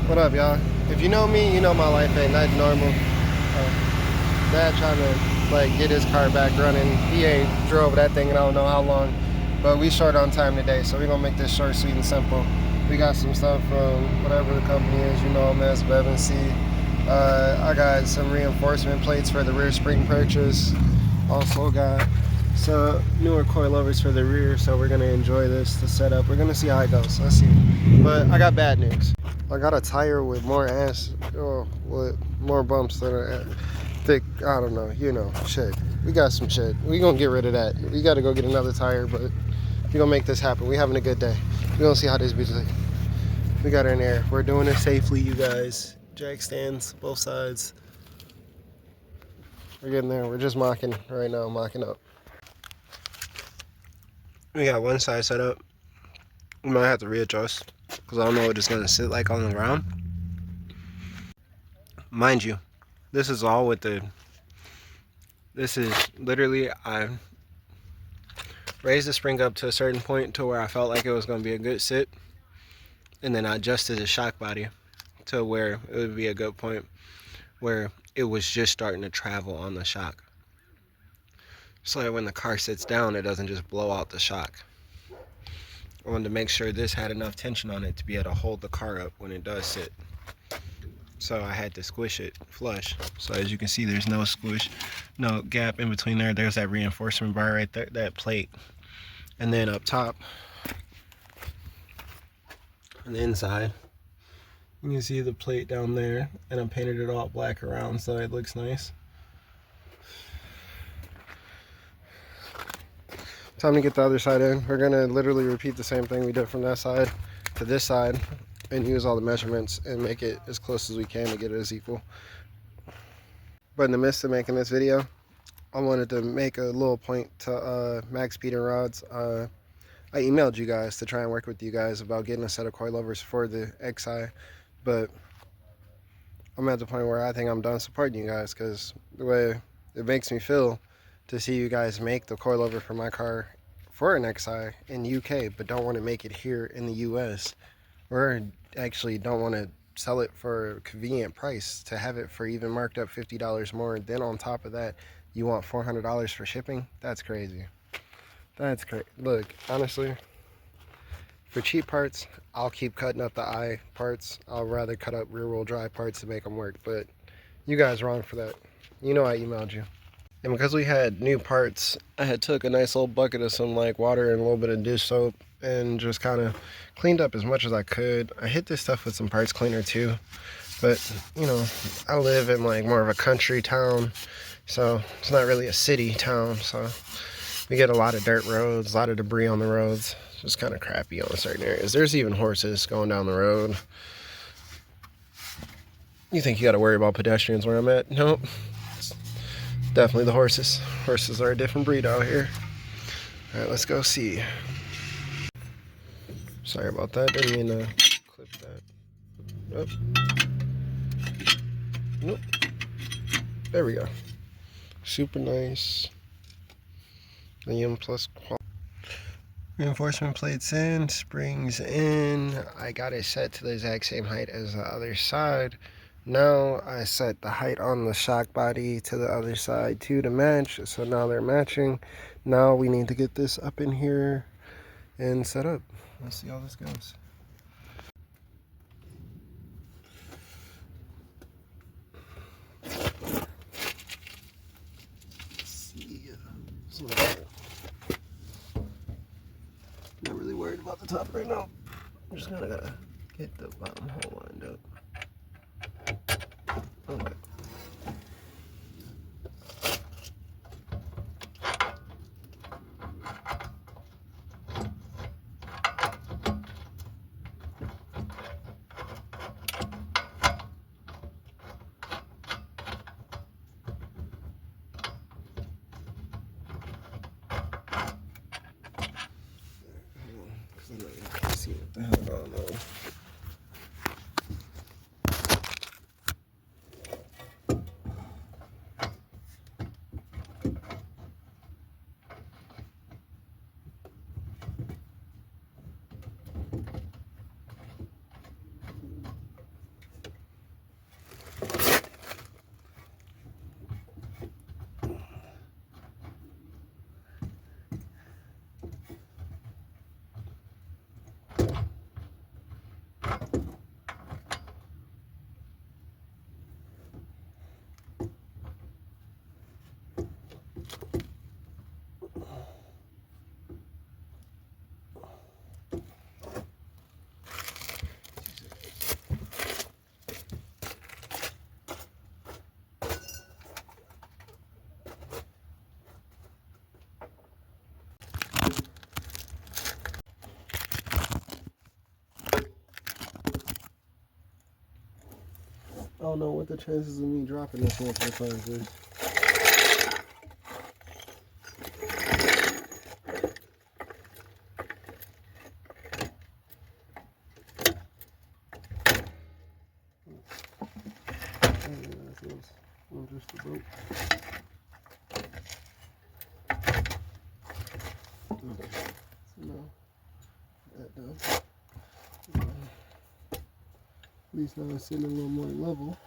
What up, y'all? If you know me, you know my life ain't that normal. Dad trying to like get his car back running. He ain't drove that thing in I don't know how long, but we short on time today, so we're gonna make this short, sweet, and simple. We got some stuff from whatever the company is, you know them as Bevinsee. I got some reinforcement plates for the rear spring perches. Also got some newer coilovers for the rear, so we're gonna enjoy this, the setup. We're gonna see how it goes. Let's see. But I got bad news. I got a tire with more with more bumps than a thick, I don't know, you know, shit. We got some shit. We gonna get rid of that. We gotta go get another tire, but we gonna make this happen. We having a good day. We gonna see how this be like. We got her in there. We're doing it safely, you guys. Jack stands, both sides. We're getting there. We're just mocking right now, mocking up. We got one side set up. We might have to readjust because I don't know what it's gonna sit like on the ground. Mind you, this is all with this is literally, I raised the spring up to a certain point to where I felt like it was gonna be a good sit. And then I adjusted the shock body to where it would be a good point where it was just starting to travel on the shock. So that when the car sits down, it doesn't just blow out the shock. I wanted to make sure this had enough tension on it to be able to hold the car up when it does sit. So I had to squish it flush. So as you can see, there's no squish, no gap in between there. There's that reinforcement bar right there, that plate. And then up top, on the inside, you can see the plate down there, and I painted it all black around so it looks nice. Time to get the other side in. We're gonna literally repeat the same thing we did from that side to this side and use all the measurements and make it as close as we can to get it as equal. But in the midst of making this video, I wanted to make a little point to Maxpeedingrods. I emailed you guys to try and work with you guys about getting a set of coilovers for the Xi, but I'm at the point where I think I'm done supporting you guys because the way it makes me feel to see you guys make the coilover for my car for an Xi in UK, but don't want to make it here in the US, or actually don't want to sell it for a convenient price to have it for even marked up $50 more. Then on top of that, you want $400 for shipping? That's crazy. That's crazy. Look, honestly, for cheap parts, I'll keep cutting up the eye parts. I'll rather cut up rear wheel drive parts to make them work, but you guys wrong for that. You know I emailed you. And because we had new parts, I had took a nice little bucket of some like water and a little bit of dish soap and just kind of cleaned up as much as I could. I hit this stuff with some parts cleaner too, but you know, I live in like more of a country town, so it's not really a city town, so we get a lot of dirt roads, a lot of debris on the roads. It's just kind of crappy on certain areas. There's even horses going down the road. You think you got to worry about pedestrians where I'm at? Nope. Definitely the horses. Horses are a different breed out here. All right, let's go see. Sorry about that. Didn't mean to clip that. Nope. There we go. Super nice. Liam plus quality. Reinforcement plates in, springs in. I got it set to the exact same height as the other side. Now I set the height on the shock body to the other side too to match, so now they're matching. Now we need to get this up in here and set up. Let's see how this goes. Not really worried about the top right now. I'm just gonna gotta get the bottom hole lined up. Okay. Because I'm not gonna see what the hell going on. I don't know what the chances of me dropping this multiple times is. Just the boat. Okay, so now put that down. At least now it's sitting a little more level.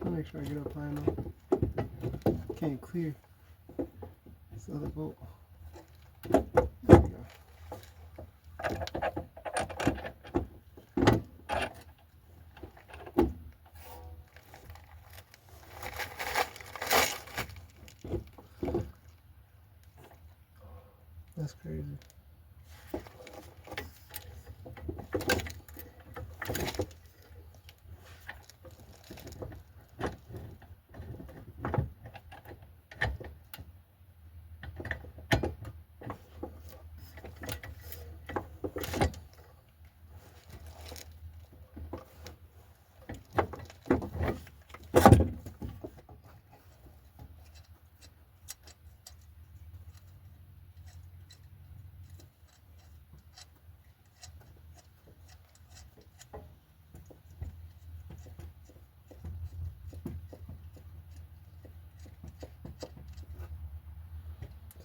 Make sure I get up high enough. Can't clear this other boat. There we go. That's crazy.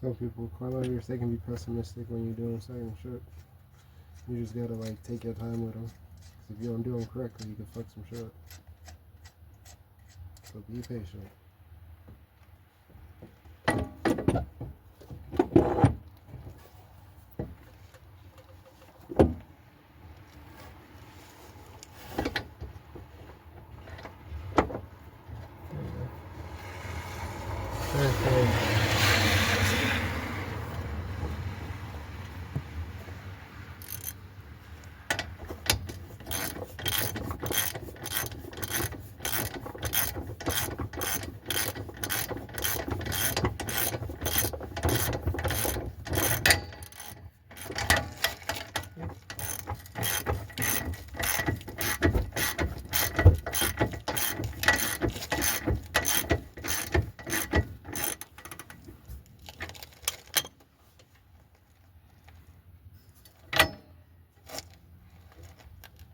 Some people, coilovers, they can be pessimistic when you're doing second ship. You just gotta like take your time with them. Cause if you don't do them correctly, you can fuck some shit up. So be patient.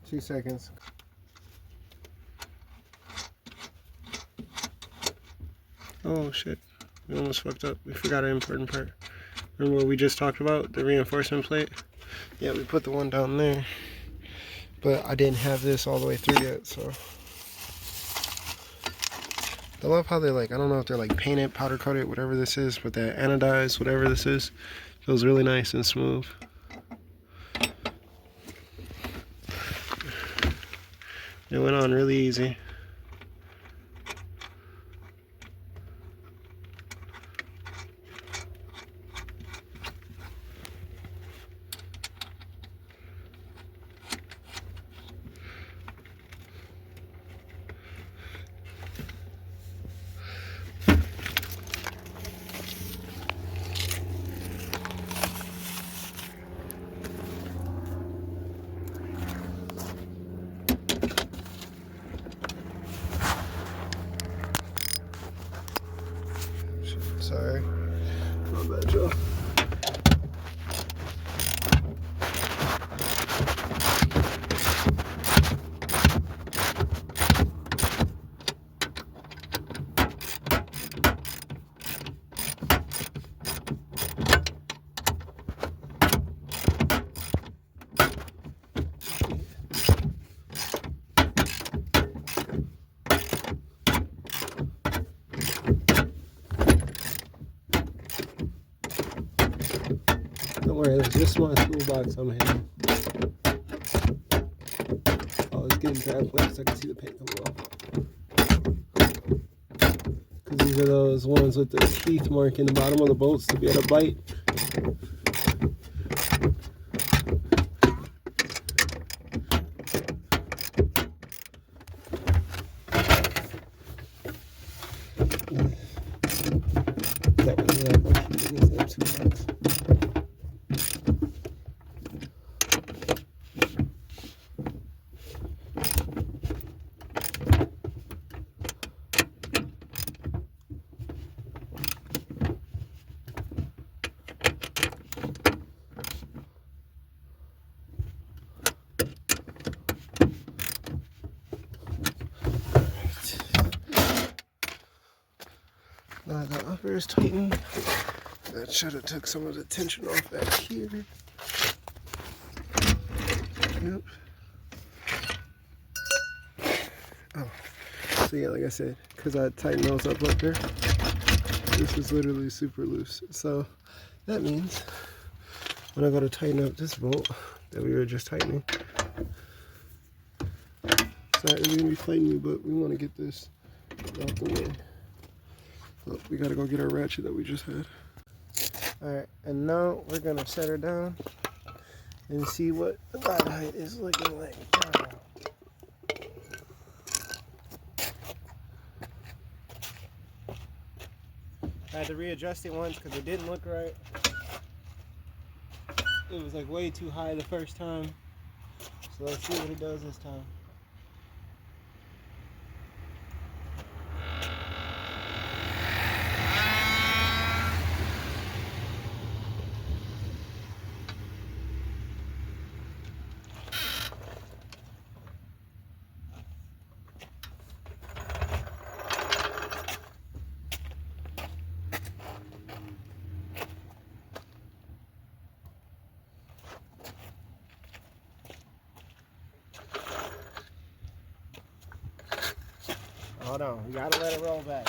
Two seconds. Oh shit, we almost fucked up. We forgot an important part. Remember what we just talked about? The reinforcement plate? Yeah, we put the one down there. But I didn't have this all the way through yet, so. I love how they're like, I don't know if they're like painted, powder coated, whatever this is, but that anodized, whatever this is, feels really nice and smooth. It went on really easy. Sorry. My bad, y'all. Don't worry, there's just one toolbox I'm hitting. Oh, it's getting bad place. I can see the paint coming off. Because these are those ones with the teeth mark in the bottom of the bolts to be able to bite. coilover is tightened. That should have took some of the tension off back here. Yep. Oh, so yeah, like I said, because I tightened those up there, this is literally super loose. So that means when I go to tighten up this bolt that we were just tightening, it's not really gonna be fighting me, but we want to get this out the way. Oh, we gotta go get our ratchet that we just had. Alright, and now we're gonna set her down and see what the rod height is looking like. I had to readjust it once because it didn't look right. It was like way too high the first time. So let's see what it does this time. Hold on, we gotta let it roll back.